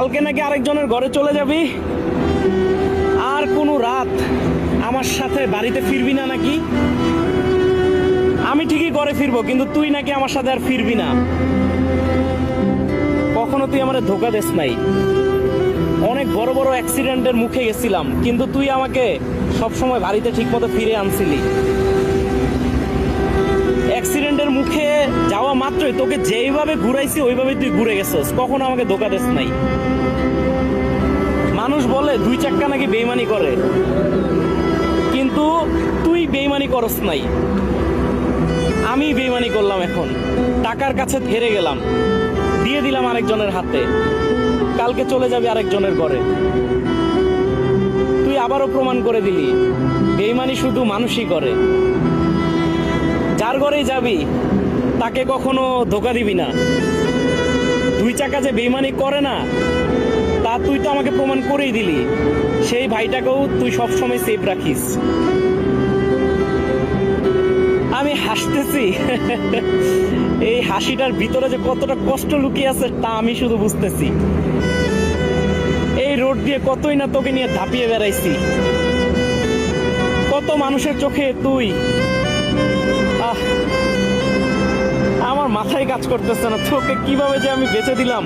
কালকে নাকি আরেকজনের ঘরে চলে যাবি, আর কোনো রাত আমার সাথে বাড়িতে ফিরবি না নাকি? আমি ঠিকই ঘরে ফিরবো, কিন্তু তুই নাকি আমার সাথে আর ফিরবি না। কখনো তুই আমারে ধোকা দিস নাই। অনেক বড় বড় অ্যাক্সিডেন্টের মুখে গেছিলাম, কিন্তু তুই আমাকে সবসময় বাড়িতে ঠিক মতো ফিরে আনছিলি। অ্যাক্সিডেন্টের মুখে যাওয়া মাত্রই তোকে যেইভাবে ঘুরাইছি ওইভাবে তুই ঘুরে গেছিস, কখনো আমাকে ধোকা দিস নাই। মানুষ বলে দুই চাক্কা নাকি বেইমানি করে, কিন্তু তুই বেইমানি করস নাই, আমি বেইমানি করলাম। এখন টাকার কাছে হেরে গেলাম, দিয়ে দিলাম আরেকজনের হাতে, কালকে চলে যাবি আরেকজনের ঘরে। তুই আবারও প্রমাণ করে দিলি বেইমানি শুধু মানুষই করে। যার ঘরেই যাবি তাকে কখনো ধোকা দিবি না। দুই চাকা যে বেইমানি করে না তা তুই তো আমাকে প্রমাণ করেই দিলি। সেই ভাইটাকেও তুই সবসময় সেফ রাখিস। আমি হাসতেছি, এই হাসিটার ভিতরে যে কতটা কষ্ট লুকিয়ে আছে তা আমি শুধু বুঝতেছি। এই রোড দিয়ে কতই না তোকে নিয়ে ধাপিয়ে বেড়াইছি, কত মানুষের চোখে তুই। আমার মাথায় কাজ করতেছে না, তোকে কিভাবে যে আমি বেঁচে দিলাম।